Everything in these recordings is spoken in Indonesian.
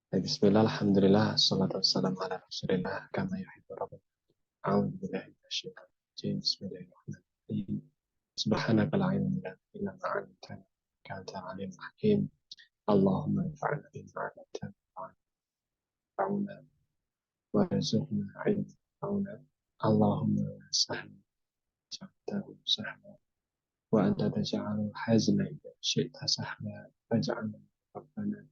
Bismillah, alhamdulillah, salatu wassalamu ala rasulillah, kama yuhibbu rabbuna. A'udzu billahi minasyaitonir rajim. Bismillahirrahmanirrahim. Subhanaka la ilma lana illa ma 'allamtana innaka antal alimul hakim. Allahumma anfa'na bima 'allamtana wa'allimna warzuqna 'ilman yanfa'una. Allahumma la sahla ja'altahu sahla wa anta taj'alul hazna idza syi'ta sahla faj'alna rabbana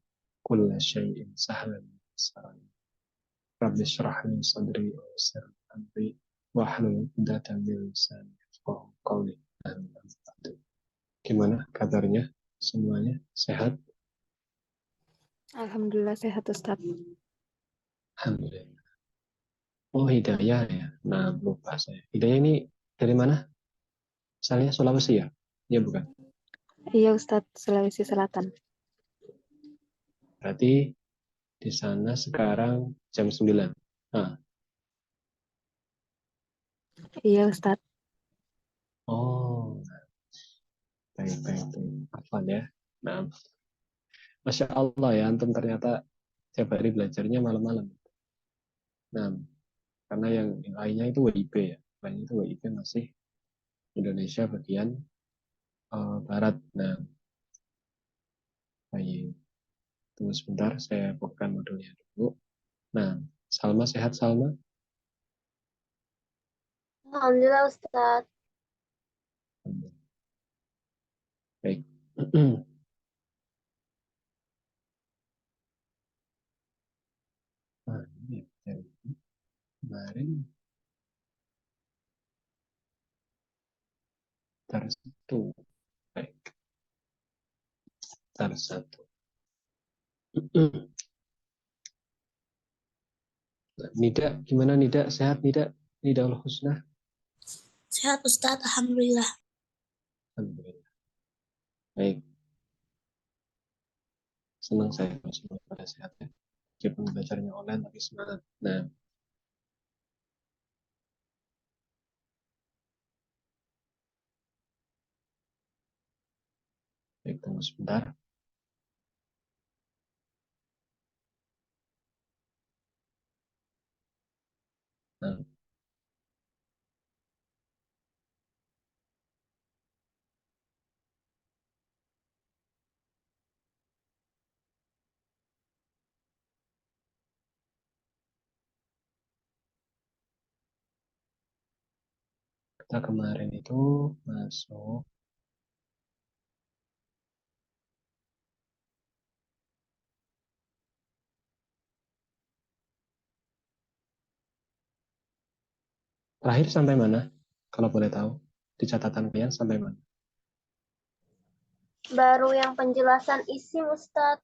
kulla syai'in sahlan yassara. Rabbi shrah li sadri wa yassir li amri wahlul 'uqdatam min lisani yafqahu qawli. Gimana kabarnya semuanya? Sehat? Alhamdulillah sehat Ustaz. Alhamdulillah. Oh, Hidayah ya. Nah, lupa saya. Hidayah ini dari mana? Asalnya Sulawesi ya? Iya bukan? Iya Ustaz, Sulawesi Selatan. Berarti di sana sekarang jam 9. Nah, Iya Ustaz. oh, baik. Afwan ya. Nah, Masya Allah ya, antum ternyata tiap hari belajarnya malam-malam. Nah, karena yang lainnya itu WIB ya. Lainnya itu WIB masih Indonesia bagian barat. Nah, baik. Tunggu sebentar, saya bukakan modulnya dulu. Nah, Salma sehat Salma? Alhamdulillah Ustaz. Baik. Nah, ini dari kemarin satu. Baik. Satu. Nida, gimana Nida? Sehat Nida? Nida Al-Husna? Sehat Ustaz, Alhamdulillah. Alhamdulillah. Baik. Senang saya kalau semua pada sehat ya. Meskipun belajarnya online tapi semangat. Nah, baik, tunggu sebentar. Nah, kita kemarin itu masuk terakhir sampai mana? Kalau boleh tahu, di catatan kalian sampai mana? Baru yang penjelasan isim Ustaz.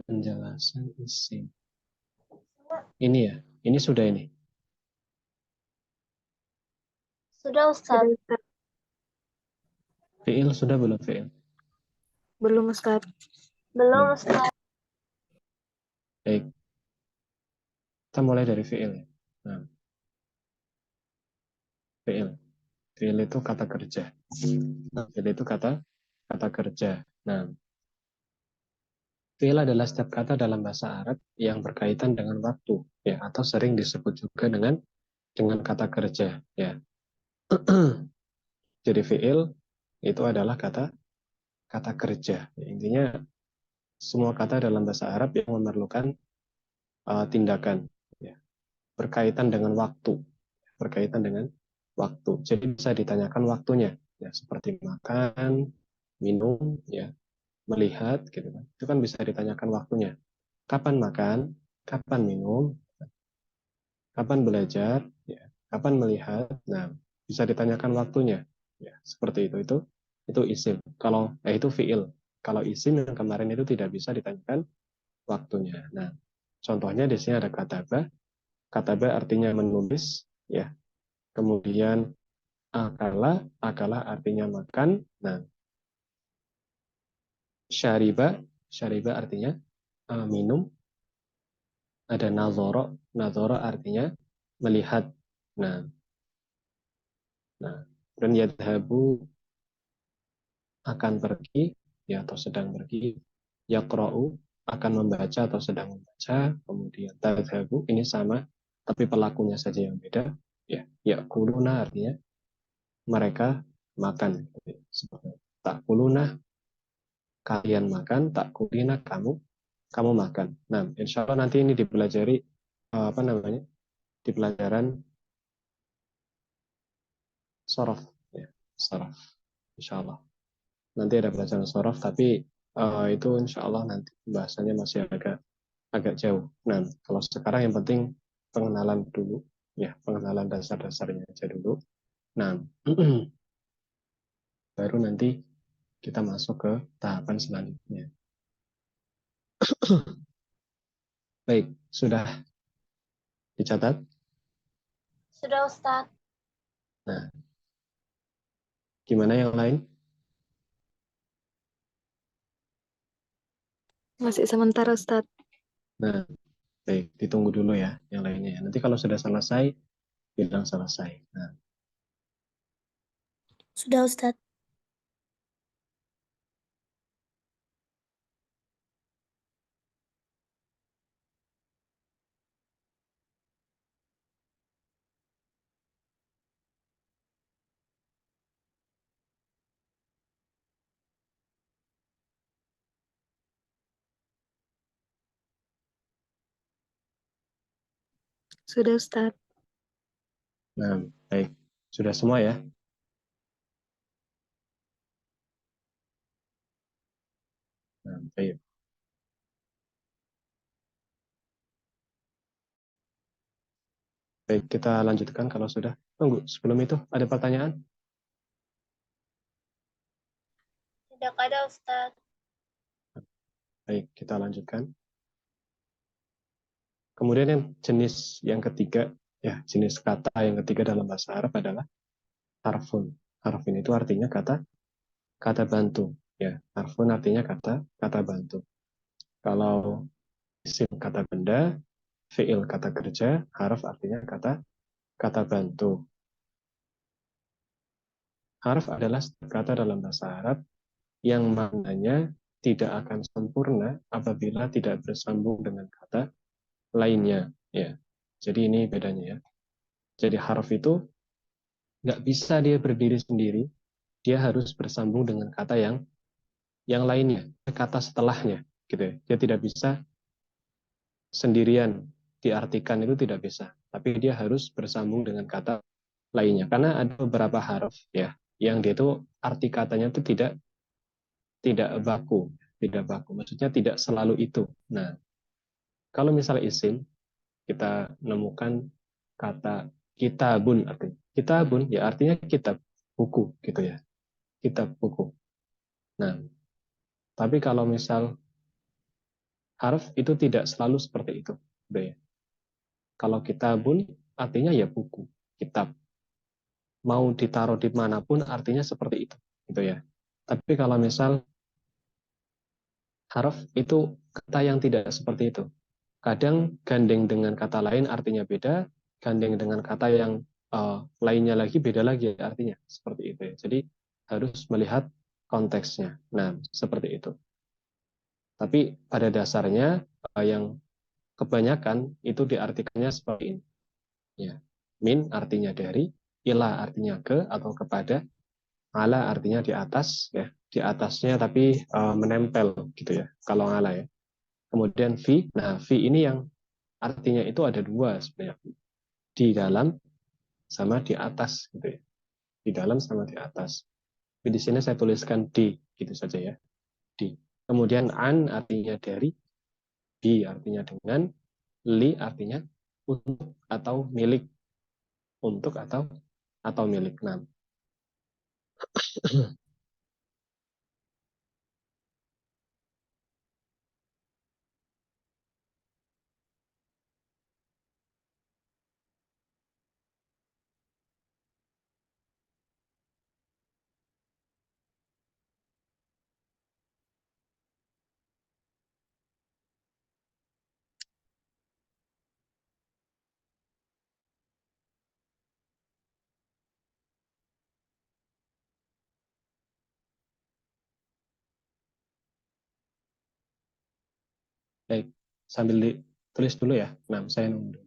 Penjelasan isim. Ini ya, ini sudah ini. Sudah Ustaz. Fiil sudah belum fiil? Belum Ustaz. Belum Ustaz. Baik. Kita mulai dari fiil ya. Nah, fiil. Fiil itu kata kerja. Nah, fiil itu kata kerja. Nah, fiil adalah setiap kata dalam bahasa Arab yang berkaitan dengan waktu ya, atau sering disebut juga dengan kata kerja ya. Jadi fiil itu adalah kata kerja. Ya, intinya semua kata dalam bahasa Arab yang memerlukan tindakan ya, berkaitan dengan waktu, Jadi bisa ditanyakan waktunya ya, seperti makan, minum ya, melihat gitu kan. Itu kan bisa ditanyakan waktunya. Kapan makan, kapan minum, kapan belajar ya, kapan melihat. Nah, bisa ditanyakan waktunya ya, seperti itu isim. Kalau itu fiil. Kalau isim yang kemarin itu tidak bisa ditanyakan waktunya. Nah, contohnya di sini ada kataba. Kataba artinya menulis ya. Kemudian akala artinya makan. Nah, syariba artinya minum. Ada nazoro artinya melihat. Nah, dan yadhabu akan pergi ya, atau sedang pergi. Yaqra'u akan membaca atau sedang membaca, kemudian tadhabu ini sama, tapi pelakunya saja yang beda. Ya, yakuluna artinya mereka makan. Seperti takuluna kalian makan, takulina kamu makan. Nah, insya Allah nanti ini dipelajari apa namanya di pelajaran sorof, ya, sorof, insya Allah. Nanti ada pelajaran sorof, tapi itu insya Allah nanti bahasanya masih agak jauh. Nah, kalau sekarang yang penting pengenalan dulu, ya, pengenalan dasar-dasarnya aja dulu. Nah, baru nanti kita masuk ke tahapan selanjutnya. Baik, sudah dicatat? Sudah Ustadz. Nah, gimana yang lain? Masih sementara, Ustadz. Nah, baik, ditunggu dulu ya yang lainnya. Nanti kalau sudah selesai, bilang selesai. Nah, Sudah Ustadz. Sudah, Ustadz. nah, baik, sudah semua ya. Nah, baik. Baik, kita lanjutkan kalau sudah. Tunggu, sebelum itu ada pertanyaan? Tidak ada Ustadz. Baik, kita lanjutkan. Kemudian yang jenis yang ketiga, ya jenis kata yang ketiga dalam bahasa Arab adalah harfun. Harfun itu artinya kata bantu. Ya, harfun artinya kata bantu. Kalau isim kata benda, fiil kata kerja, harf artinya kata bantu. Harf adalah kata dalam bahasa Arab yang maknanya tidak akan sempurna apabila tidak bersambung dengan kata lainnya. Ya, jadi ini bedanya ya. Jadi harf itu nggak bisa dia berdiri sendiri, dia harus bersambung dengan kata yang lainnya, kata setelahnya, gitu ya. Dia tidak bisa sendirian diartikan itu tidak bisa, tapi dia harus bersambung dengan kata lainnya. Karena ada beberapa harf ya, yang dia itu arti katanya itu tidak baku, tidak baku. Maksudnya tidak selalu itu. Nah, kalau misalnya isim kita menemukan kata kitabun artinya. Kitabun ya artinya kitab, buku gitu ya. Kitab buku. Nah, tapi kalau misal harf itu tidak selalu seperti itu. Gitu ya. Kalau kitabun artinya ya buku, kitab. Mau ditaruh di manapun artinya seperti itu. Gitu ya. Tapi kalau misal harf itu kata yang tidak seperti itu. Kadang gandeng dengan kata lain artinya beda, gandeng dengan kata yang lainnya lagi beda lagi artinya. Seperti itu ya. Jadi harus melihat konteksnya. Nah, seperti itu. Tapi pada dasarnya yang kebanyakan itu diartikannya seperti ini. Ya. Min artinya dari, ila artinya ke atau kepada, ala artinya di atas, ya, di atasnya tapi menempel gitu ya. Kalau ala ya. Kemudian fi, nah fi ini yang artinya itu ada dua sebenarnya, di dalam sama di atas gitu ya. Di dalam sama di atas. Tapi di sini saya tuliskan di gitu saja ya. Di. Kemudian an artinya dari, bi artinya dengan, li artinya untuk atau milik, untuk atau milik. Nah, Baik, sambil ditulis dulu ya. Nah, saya nunggu.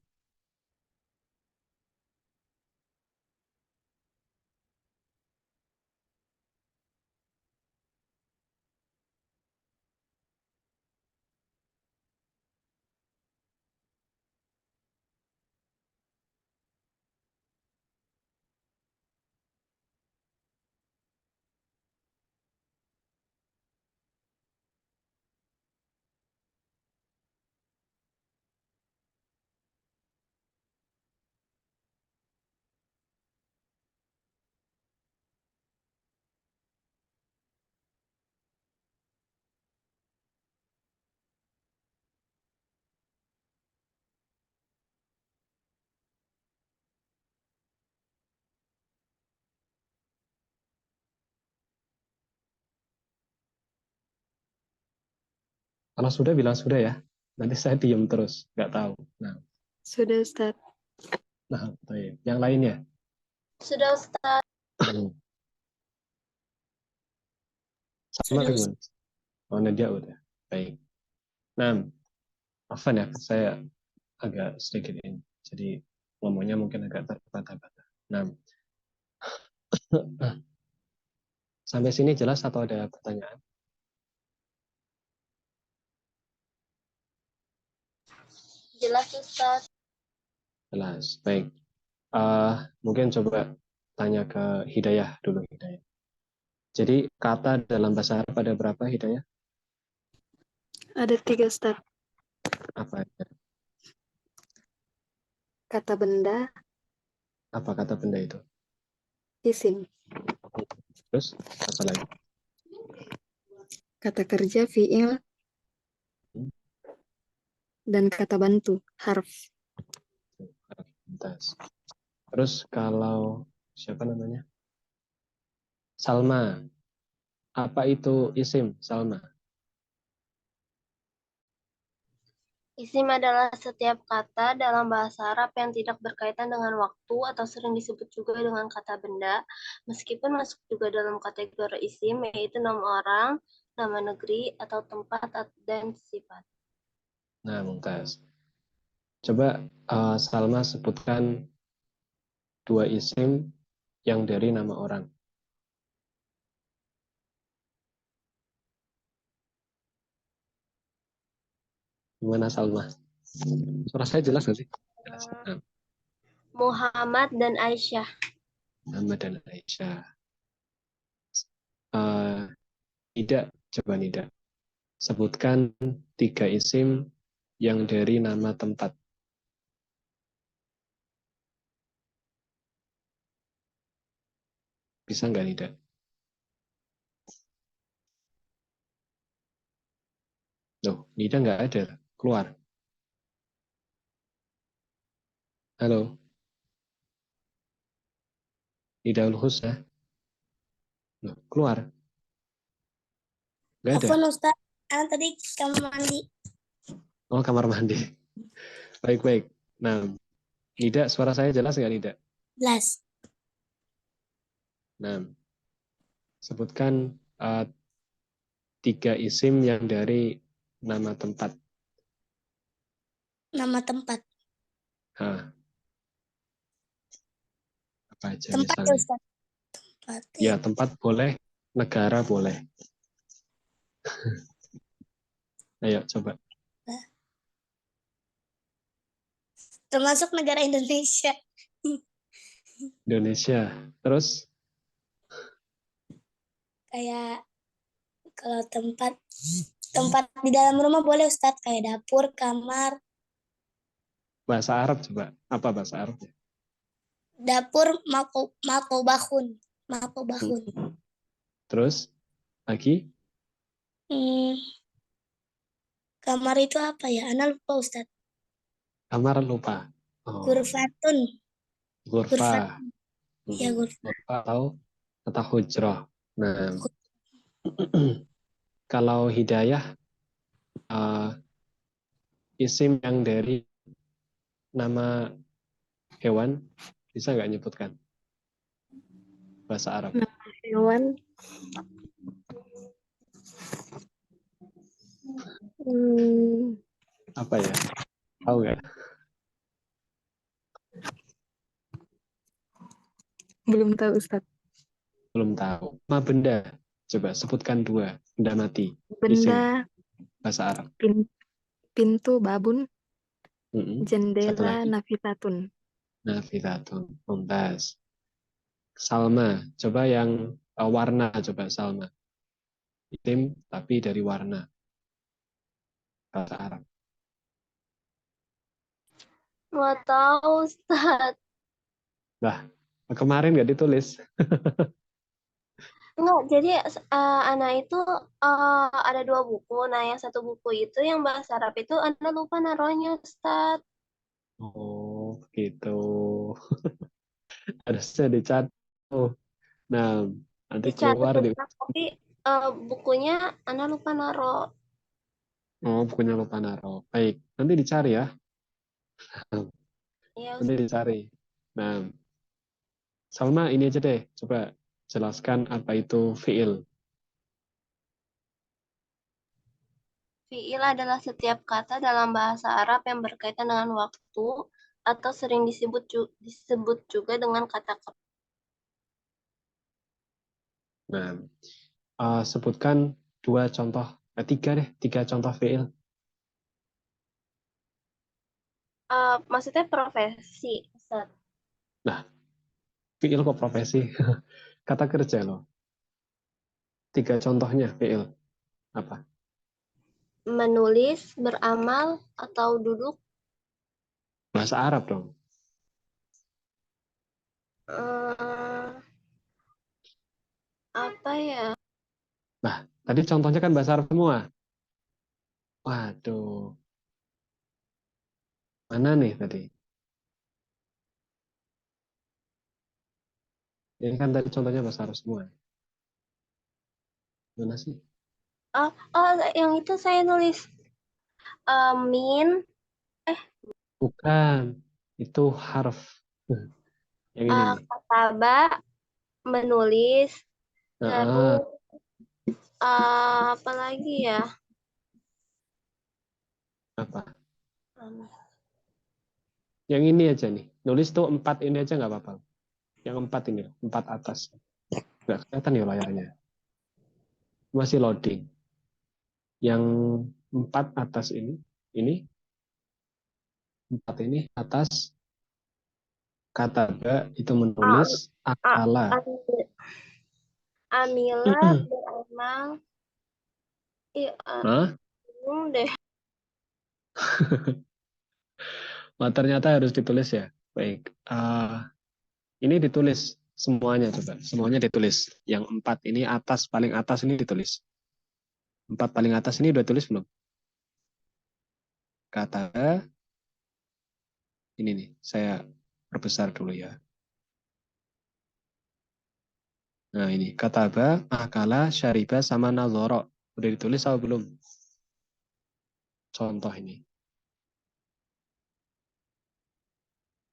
Kalau sudah bilang sudah ya. Nanti saya diam terus, nggak tahu. Nah, Sudah Ustadz. baik. Yang lainnya. Sudah Ustaz. Sama Sudah kan? Oh, Nadia udah. Baik. Nah, Afan ya, saya agak sedikit ini. Jadi ngomongnya mungkin agak terbata-bata. Nah, sampai sini jelas atau ada pertanyaan? Jelas Ustaz. Jelas. Baik. Mungkin coba tanya ke Hidayah dulu, Hidayah. Jadi kata dalam bahasa Arab ada berapa, Hidayah? Ada 3 Ustadz. Apa aja? Kata benda, Apa kata benda itu? isim. Terus apa lagi? Kata kerja, fiil, dan kata bantu, harf. Harfitas. Terus kalau siapa namanya? Salma. Apa itu isim Salma? Isim adalah setiap kata dalam bahasa Arab yang tidak berkaitan dengan waktu atau sering disebut juga dengan kata benda, meskipun masuk juga dalam kategori isim, yaitu nama orang, nama negeri, atau tempat dan sifat. Nah, Mumtaz. Coba Salma sebutkan 2 isim yang dari nama orang. Gimana Salma? Suara saya jelas nggak sih? Jelas. Nah, Muhammad dan Aisyah. Muhammad dan Aisyah. Uh, Nida, coba Nida. Sebutkan 3 isim yang dari nama tempat. Bisa nggak Nida? Loh, Nida nggak ada. Keluar. Halo, Nida Ulhusna. Loh, keluar. Nggak ada. Afwan Ustaz, tadi kamar mandi. Oh, kamar mandi. Baik-baik. Nah, Nida, suara saya jelas nggak Nida? Jelas. Nah, sebutkan 3 isim yang dari nama tempat. Nama tempat. Hah, apa aja Tempat ya misalnya? Ustaz. Tempat. Ya, tempat boleh, negara boleh. Ayo, coba. Termasuk negara Indonesia. Indonesia. Terus, Kayak kalau tempat di dalam rumah boleh Ustaz, kayak dapur, kamar. bahasa Arab coba. Apa bahasa Arabnya? Dapur makobahun. Makobahun. Terus, lagi, Hmm, kamar itu apa ya? Ana lupa Ustaz. kamar lupa. Oh, Gurfatun. Gurfat. ghurfa. Ya gurfat. Ghurfa atau kata hujrah. Nah, kalau hidayah, uh, isim yang dari nama hewan, bisa nggak nyebutkan bahasa Arab? Nama hewan, hmm, Apa ya? Tahu nggak? Belum tahu Ustadz. Belum tahu. Lima benda. Coba sebutkan dua benda mati. Isim Benda, bahasa Arab. pintu, babun, Satu jendela, lagi. nafitatun. Nafitatun. Mumtaz. Salma. Coba yang warna. Coba Salma. Isim tapi dari warna. Bahasa Arab. Nggak tahu, Ustaz. Nah, kemarin nggak ditulis. Enggak, jadi Ana itu ada dua buku. Nah, yang satu buku itu yang bahasa Arab itu Ana lupa naruhnya, Ustaz. Oh, gitu. Harusnya dicat. Oh, nah, nanti Dicatat, keluar di. Ustaz, tapi bukunya Ana lupa naruh. Oh, bukunya lupa naruh. Baik, nanti dicari ya. Ya, Nanti Ustaz. dicari. Nah, Salma ini aja deh. Coba jelaskan apa itu fiil. Fiil adalah setiap kata dalam bahasa Arab yang berkaitan dengan waktu atau sering disebut juga dengan kata kerja. Nah, sebutkan dua contoh. Tiga deh, tiga contoh fiil. Maksudnya profesi, Ustaz. Nah, fiil kok profesi? Kata kerja loh. Tiga contohnya fiil. Apa? Menulis, beramal, atau duduk. Bahasa Arab dong. eh, Apa ya? Nah, tadi contohnya kan bahasa Arab semua. Waduh, mana nih tadi? Ini kan tadi contohnya bahasa Arab semua. Mana sih? Oh, yang itu saya nulis min, Bukan. Itu harf. Yang ini nih. kataba, menulis, Heeh, terus apa lagi ya? apa? Yang ini aja nih. Nulis tuh empat ini aja nggak apa-apa. Yang empat ini, empat atas. Nggak kelihatan ya layarnya. Masih loading. Yang empat atas ini empat ini atas kata ba itu Ah, menulis ah, akala. Amila, beramal, iya, Hah? deh. Wah, ternyata harus ditulis ya. Baik. Ini ditulis semuanya coba. Semuanya ditulis. Yang empat ini atas, paling atas ini ditulis. Empat paling atas ini udah tulis belum? Kata ini nih, saya perbesar dulu ya. Nah ini, kataba, akala, syariba, sama nazoro. Udah ditulis atau belum? Contoh ini.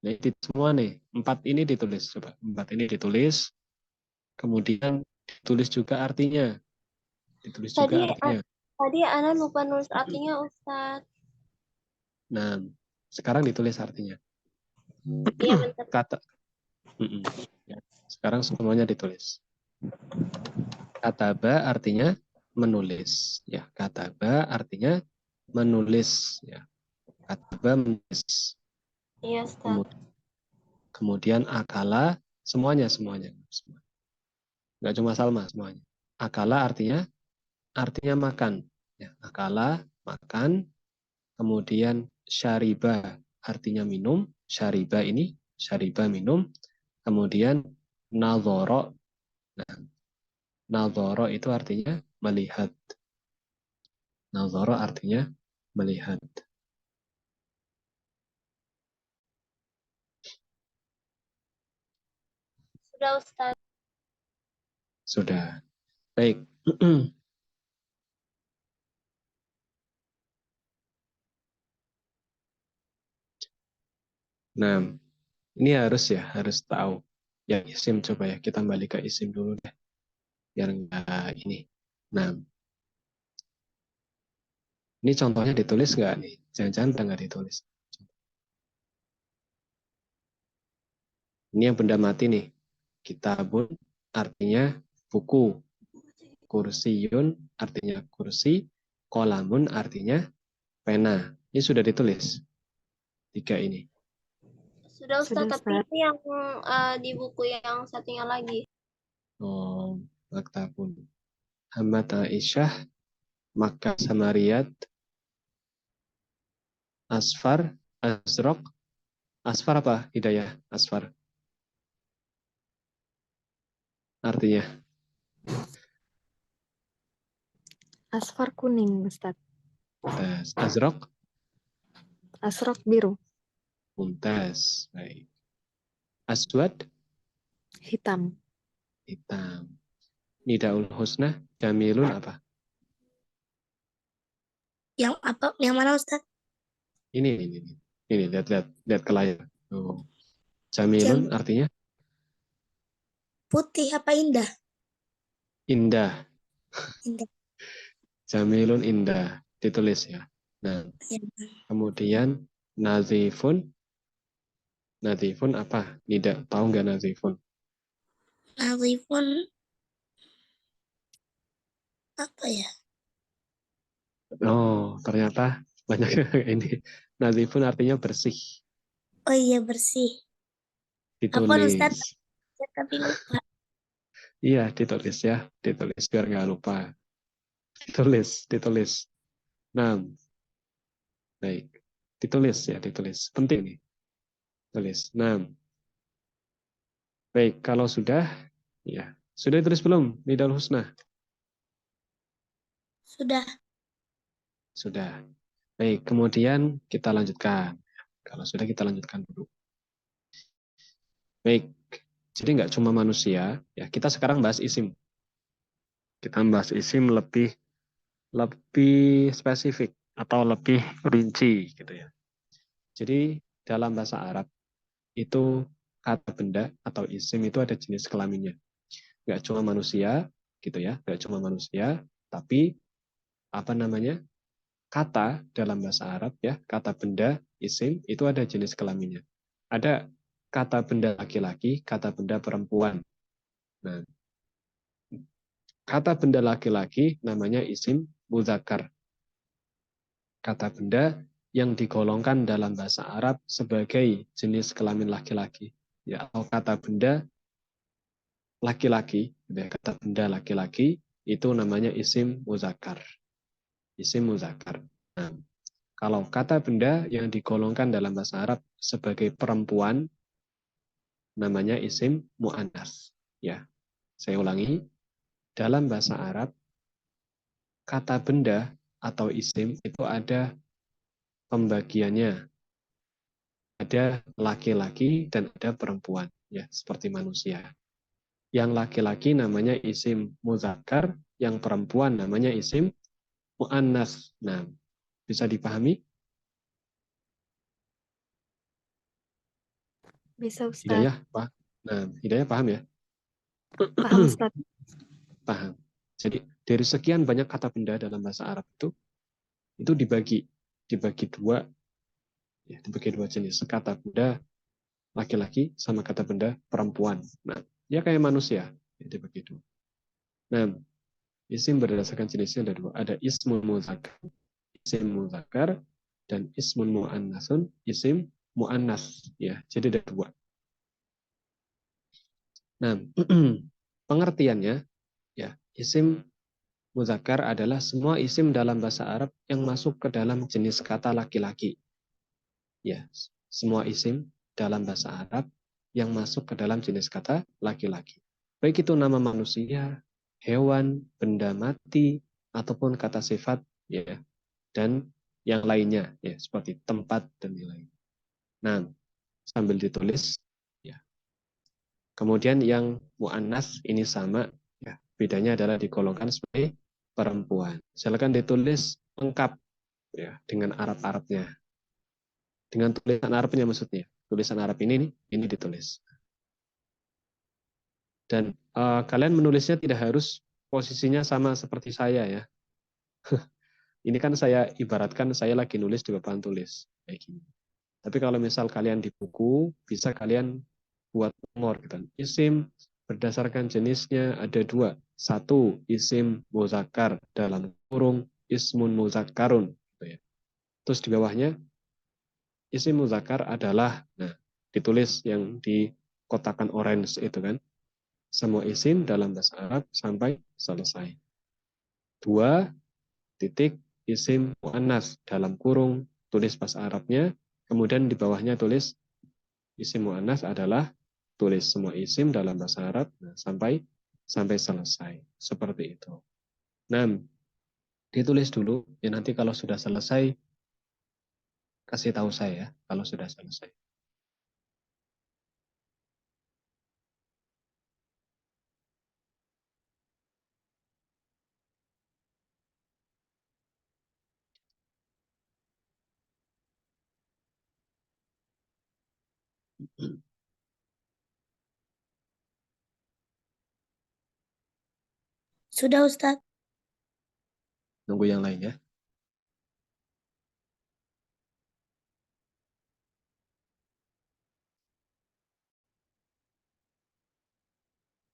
Nah, itu semua nih, empat ini ditulis. Coba, empat ini ditulis. Kemudian ditulis juga artinya. Ditulis juga Tadi artinya. tadi Ana lupa nulis artinya, Ustaz. Nah, sekarang ditulis artinya. Iya, bentar. Kata, ya. Sekarang semuanya ditulis. Kataba artinya menulis. Ya, kataba artinya menulis. Ya, kataba menulis. Iya, Ustaz. Kemudian akala semuanya semuanya. Nggak cuma Salma semuanya. Akala artinya makan. Ya, akala makan. Kemudian syariba artinya minum. Syariba minum. Kemudian nazoro. Nah, nazoro itu artinya melihat. Nazoro artinya melihat. Sudah, Ustaz. Sudah. Baik. Nah, ini harus tahu. Ya, isim coba ya. Kita balik ke isim dulu deh. Biar enggak ini. Nah, Ini contohnya ditulis nggak nih? Jangan-jangan udah nggak ditulis. Ini yang benda mati nih. Kitabun artinya buku. Kursiyun artinya kursi. Kolamun artinya pena. Ini sudah ditulis. 3 ini. Sudah Ustaz, Sudah, tapi Ustaz. itu yang di buku yang satunya lagi. Oh, maktabun. Hamad Aisyah, Makkah Samariyat, Asfar, Azraq. Asfar apa? Hidayah, Asfar. Artinya, Asfar kuning, Ustaz. mumtaz. Azraq, Asrok biru, mumtaz. Baik. Aswad, hitam. hitam. Nidaul husna, jamilun apa? Yang apa? Yang mana Ustaz? Ini, lihat ke layar. Oh. Jamilun Jam artinya putih apa indah? indah. Indah. Jamilun indah. Ditulis ya. Nah, Ya. kemudian nazifun. Nazifun apa? Nida, tahu nggak nazifun? Nazifun apa ya? Oh, ternyata banyak ini. Nazifun artinya bersih. Oh iya bersih. Apa Ustaz? Ditulis. Tapi lupa. Iya, ditulis ya. Ditulis biar nggak lupa. Ditulis. Nah, baik. Ditulis ya, ditulis. Penting nih. Tulis. Nah, baik. Kalau sudah, ya. Sudah ditulis belum? Nidal Husna? Sudah. Sudah. Baik, kemudian kita lanjutkan. Kalau sudah kita lanjutkan dulu. Baik, jadi nggak cuma manusia, ya kita sekarang bahas isim. Kita bahas isim lebih spesifik atau lebih rinci gitu ya. Jadi dalam bahasa Arab itu kata benda atau isim itu ada jenis kelaminnya. Nggak cuma manusia gitu ya, nggak cuma manusia, tapi apa namanya? Kata dalam bahasa Arab ya, kata benda, isim itu ada jenis kelaminnya. Ada kata benda laki-laki, kata benda perempuan. Nah, kata benda laki-laki namanya isim mudzakkar. Kata benda yang digolongkan dalam bahasa Arab sebagai jenis kelamin laki-laki. Ya, atau kata benda laki-laki, kata benda laki-laki itu namanya isim mudzakkar. Isim mudzakkar. Nah, kalau kata benda yang digolongkan dalam bahasa Arab sebagai perempuan namanya isim mu'annas. Ya, saya ulangi. Dalam bahasa Arab kata benda atau isim itu ada pembagiannya. Ada laki-laki dan ada perempuan, ya, seperti manusia. Yang laki-laki namanya isim mudzakkar, yang perempuan namanya isim mu'annas. Nah, bisa dipahami? Bisa, Ustaz. Hidayah, Pak. Nah, Hidayah paham ya? Paham, Ustaz. Paham. Jadi dari sekian banyak kata benda dalam bahasa Arab itu dibagi dua, ya, dibagi dua jenis. Kata benda laki-laki sama kata benda perempuan. Nah, ya kayak manusia, ya, dibagi dua. Nah, isim berdasarkan jenisnya ada dua. Ada ismul mudzakkar, isim mudzakkar, dan ismun mu'annasun, isim mu'annas. Ya, jadi ada dua. Nah, pengertiannya, ya, isim mudzakkar adalah semua isim dalam bahasa Arab yang masuk ke dalam jenis kata laki-laki. Ya, semua isim dalam bahasa Arab yang masuk ke dalam jenis kata laki-laki. Baik itu nama manusia, hewan, benda mati, ataupun kata sifat, ya, dan yang lainnya, ya, seperti tempat dan lain-lain. Nah, sambil ditulis, ya. Kemudian yang mu'annas ini sama, ya, bedanya adalah digolongkan sebagai perempuan. Silakan ditulis lengkap, ya, dengan Arab-Arabnya. Dengan tulisan Arabnya maksudnya. Tulisan Arab ini ditulis. Dan kalian menulisnya tidak harus posisinya sama seperti saya ya. Ini kan saya ibaratkan saya lagi nulis di papan tulis kayak gini. Tapi kalau misal kalian di buku, bisa kalian buat nomor gitu. Isim berdasarkan jenisnya ada dua. Satu, isim muzakkar dalam kurung ismun muzakkarun. Gitu ya. Terus di bawahnya, isim muzakkar adalah, nah, ditulis yang di kotakan orange itu kan. Semua isim dalam bahasa Arab sampai selesai. Dua, titik, isim mu'annas dalam kurung, tulis bahasa Arabnya, kemudian di bawahnya tulis isim mu'annas adalah tulis semua isim dalam bahasa Arab nah, sampai selesai. Seperti itu. Nah, ditulis dulu, ya nanti kalau sudah selesai, kasih tahu saya kalau sudah selesai. Sudah Ustadz. Nunggu yang lain ya.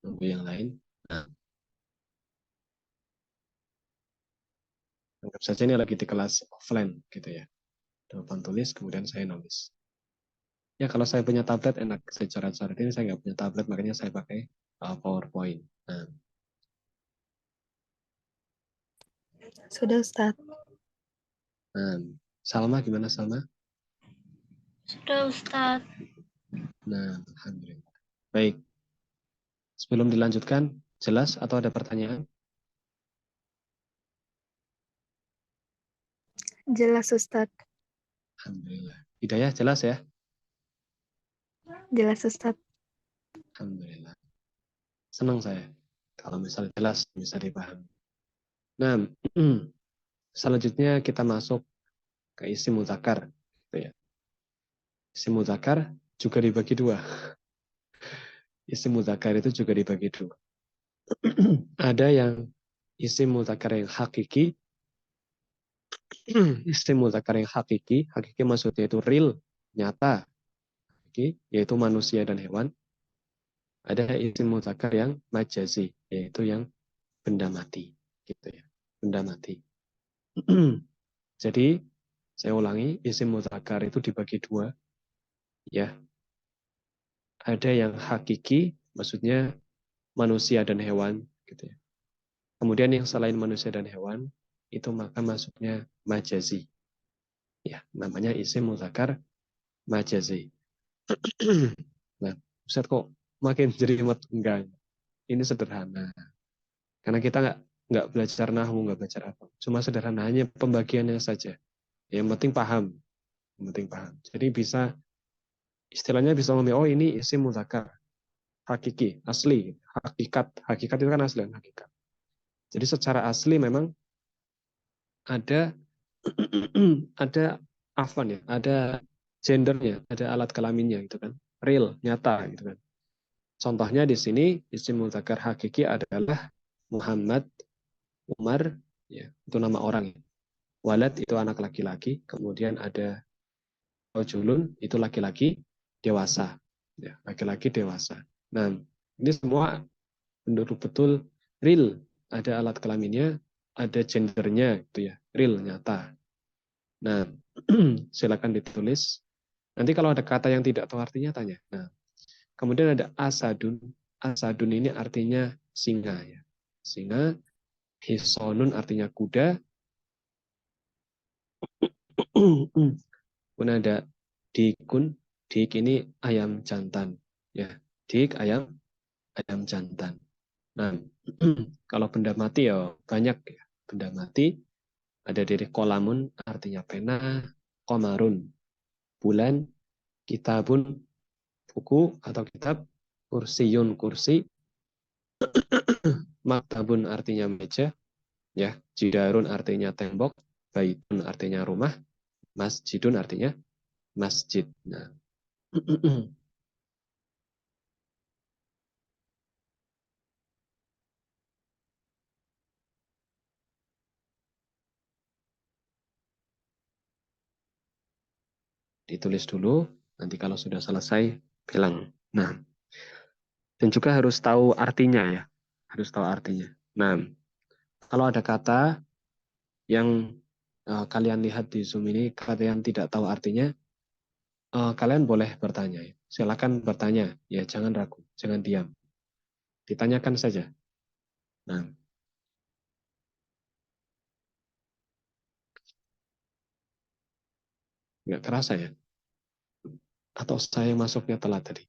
Nunggu yang lain. Nah, anggap saja ini lagi di kelas offline gitu ya. Depan tulis, kemudian saya nulis. Ya kalau saya punya tablet enak. Secara ini saya nggak punya tablet, makanya saya pakai PowerPoint. Nah, Sudah Ustadz. nah, Salma gimana Salma? Sudah Ustadz. Nah, alhamdulillah. Baik. Sebelum dilanjutkan, jelas atau ada pertanyaan? Jelas Ustadz. Alhamdulillah. Hidayah jelas ya? Jelas Ustadz. Alhamdulillah. Senang saya kalau misal jelas bisa dipahami. Nah, selanjutnya kita masuk ke isim mudzakkar. Gitu ya. Isim mudzakkar juga dibagi dua. Isim mudzakkar itu juga dibagi dua. Ada yang isim mudzakkar yang hakiki. Isim mudzakkar yang hakiki. Hakiki maksudnya itu real, nyata. Yaitu manusia dan hewan. Ada isim mudzakkar yang majazi, yaitu yang benda mati. Gitu ya. Benda mati. Jadi, saya ulangi, isim mudzakkar itu dibagi dua. Ya, ada yang hakiki, maksudnya manusia dan hewan, gitu ya. Kemudian yang selain manusia dan hewan, itu maka masuknya majazi. Ya, namanya isim mudzakkar majazi. Nah, Ustaz kok makin jelimet? Enggak, ini sederhana. Karena kita nggak belajar nahwu, nggak belajar apa. Cuma sederhana, hanya pembagiannya saja. Yang penting paham. Yang penting paham. Jadi bisa, istilahnya bisa ngomong, oh ini isim mudzakkar. Hakiki, asli, hakikat. Hakikat itu kan asli, hakikat. Jadi secara asli memang ada ada afan ya, ada gendernya, ada alat kelaminnya gitu kan. Real, nyata gitu kan. Contohnya di sini isim mudzakkar hakiki adalah Muhammad, Umar, ya, itu nama orang. Walad itu anak laki-laki, kemudian ada rajulun itu laki-laki dewasa. Ya, laki-laki dewasa. Nah, ini semua betul-betul real, ada alat kelaminnya, ada gendernya gitu ya, real, nyata. Nah, silakan ditulis. Nanti kalau ada kata yang tidak tahu artinya tanya. Nah, kemudian ada asadun. Asadun ini artinya singa ya. Singa, hisonun artinya kuda. Kemudian ada dikun. Dik ini ayam jantan ya. Dik ayam jantan. Nah, kalau benda mati ya banyak ya. Benda mati ada dari kolamun artinya pena, komarun bulan, kitabun buku atau kitab, kursiyun kursi, maktabun artinya meja, ya, jidarun artinya tembok, baitun artinya rumah, masjidun artinya masjid. Nah, Ditulis dulu, nanti kalau sudah selesai, bilang. Nah, dan juga harus tahu artinya ya. Harus tahu artinya. Nah, kalau ada kata yang kalian lihat di Zoom ini, kata yang tidak tahu artinya, kalian boleh bertanya. Silakan bertanya, ya jangan ragu, jangan diam. Ditanyakan saja. Nah, nggak kerasa ya? Atau saya masuknya telat tadi?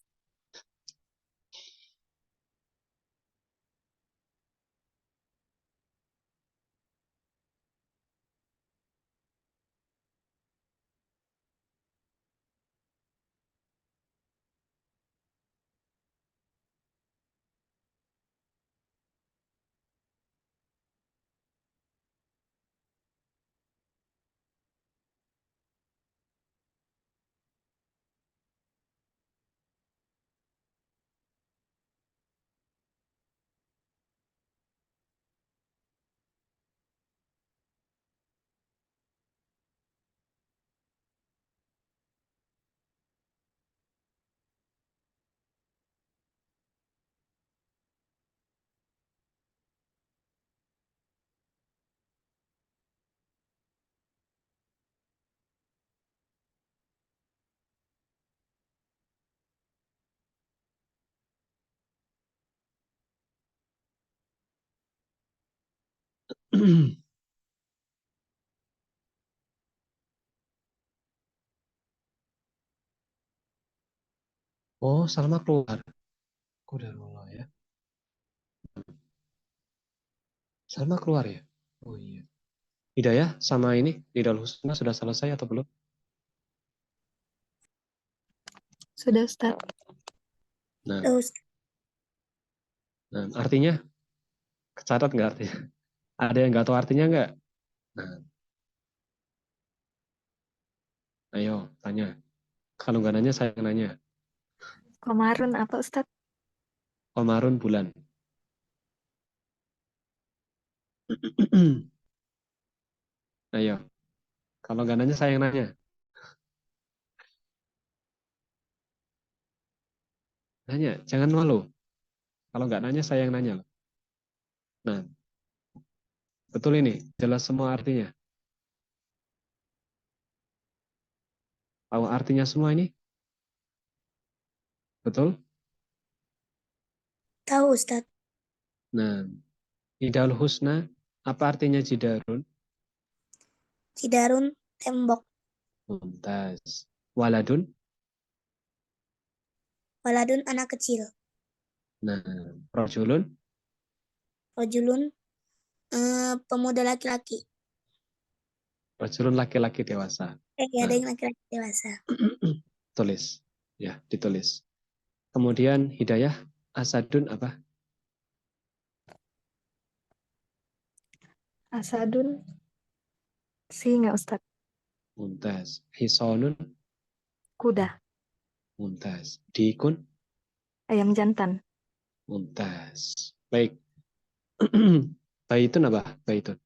Oh, Salma keluar. Qadarullah ya. Salma keluar ya? Oh iya. Hidayah sama ini, Nidal Husna sudah selesai atau belum? Sudah, Ustaz. Nah, Terus artinya, kecatat nggak artinya? Ada yang nggak tahu artinya nggak? Nah, ayo, tanya. Kalau nggak nanya, saya yang nanya. Komarun apa, Ustaz? Komarun bulan. Ayo, kalau nggak nanya, saya yang nanya. Nanya, jangan malu. Kalau nggak nanya, saya yang nanya. Nah, betul ini, jelas semua artinya. Tahu artinya semua ini? Betul? tahu Ustaz. Nah, Nidal Husna, apa artinya jidarun? Cidarun tembok. Mumtaz. Waladun? Waladun anak kecil. Nah, rojulun? Rojulun pemuda laki-laki. Rojulun laki-laki dewasa. Ada Nah, yang laki-laki dewasa. tulis. Ya, ditulis. Kemudian Hidayah, asadun apa? Asadun singa, Ustaz. Mumtaz. Hisonun? Kuda. Mumtaz. Dikun? Ayam jantan. Mumtaz. Baik. Baitun apa? Baitun.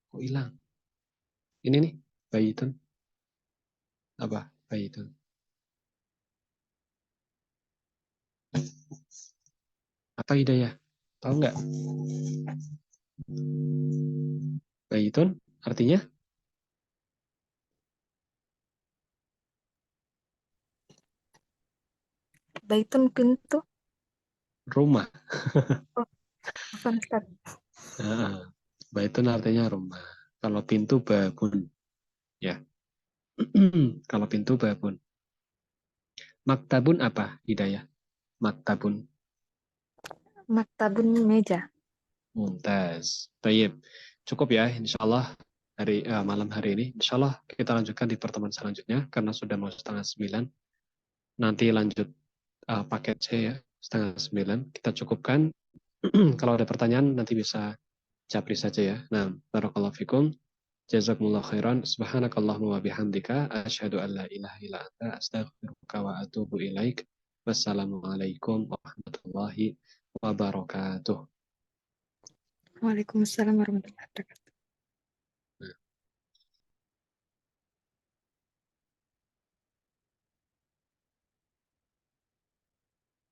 Kok hilang? Ini nih, baitun. Apa? Baitun. Apa Hidayah? Tahu nggak? Baitun artinya Baitun pintu. rumah. Oh, bukan, Ustaz. Nah, baitun artinya rumah. Kalau pintu babun, ya. Kalau pintu babun. Maktabun apa, Hidayah? Maktabun. Maktabun meja. Mumtaz. Baik. Cukup ya, insya Allah malam hari ini. Insya Allah kita lanjutkan di pertemuan selanjutnya karena sudah mau 8:30. Nanti lanjut paket C ya, 8:30. Kita cukupkan. Kalau ada pertanyaan nanti bisa japri saja ya. Nah, barakallahu fikum. Jazakumullah khairan. Subhanakallahumma wa bihamdika asyhadu an la ilaha illa anta astaghfiruka wa atubu ilaik. Wassalamualaikum warahmatullahi wabarakatuh. Waalaikumsalam warahmatullahi wabarakatuh.